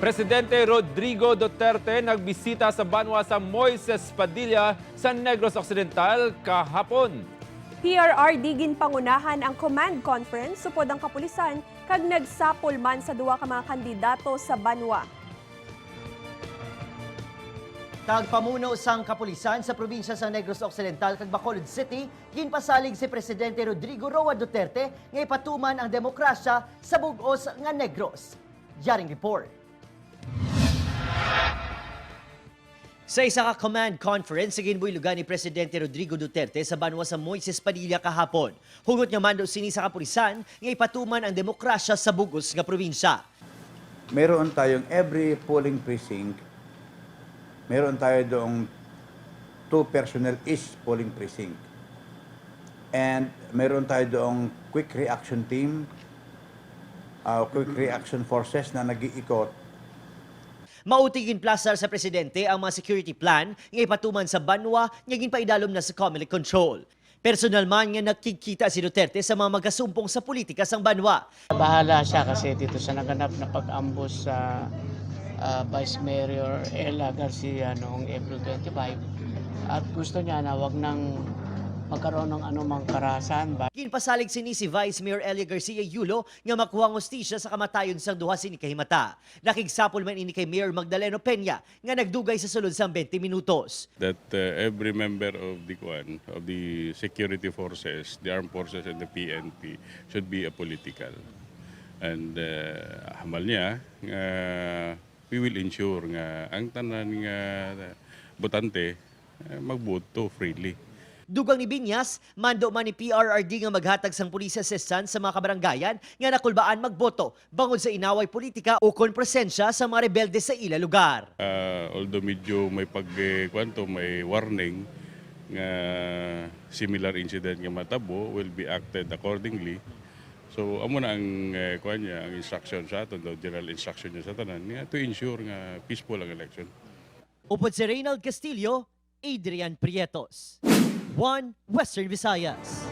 Presidente Rodrigo Duterte nagbisita sa banwa sa Moises Padilla sa Negros Occidental kahapon. PRRD ginpangunahan ang command conference supod ang kapulisan kag nagsapol man sa duwa ka mga kandidato sa banwa. Kagpamuno sang kapulisan sa probinsya sa Negros Occidental kag Bacolod City, ginpasalig si Presidente Rodrigo Roa Duterte nga ipatuman ang demokrasya sa bug-os nga Negros. Yaring report. Sa isa ka command conference, sa ginbuilugan ni Presidente Rodrigo Duterte sa banwa sa Moises Padilla kahapon. Hugot nga mando sini sa kapulisan nga ipatuman ang demokrasya sa bugos nga probinsya. Meron tayong every polling precinct, meron tayo doong 2 personnel each polling precinct. And meron tayo doong quick reaction team, quick reaction forces na nag-iikot. Mautigin plasar sa presidente ang mga security plan nga ipatuman sa banwa nga ginpaidalom na sa Comelec control. Personal man nga nakikita si Duterte sa mga magkasumpong sa politika sang banwa. Bahala siya kasi dito sa naganap na pag-ambush sa Vice Mayor Ella Garcia noong April 25 at gusto niya na wag nang magkaroon ng anumang karahasan. Ginpasalig sini si Vice Mayor Elia Garcia Yulo nga makuha ang hostisya sa kamatayon sang duha sini kahimata. Nakigsapol man ini kay Mayor Magdaleno Peña nga nagdugay sa sulod sang 20 minutos. That every member of the security forces, the armed forces and the PNP should be apolitical. And hamal niya we will ensure nga ang tanan nga botante magboto freely. Dugang ni Binyas, mando man ni PRRD nga maghatag sang police assistance sa mga kabaranggayan nga nakulbaan magboto bangod sa inaway politika o kon presensya sa mga rebelde sa ila lugar. Although medyo may may warning nga similar incident nga matabo will be acted accordingly. So amo na ang ang instruction sa aton, the general instruction niya sa tanan nga to ensure nga peaceful ang election. Upod si Reynald Castillo, Adrian Prietos. One Western Visayas.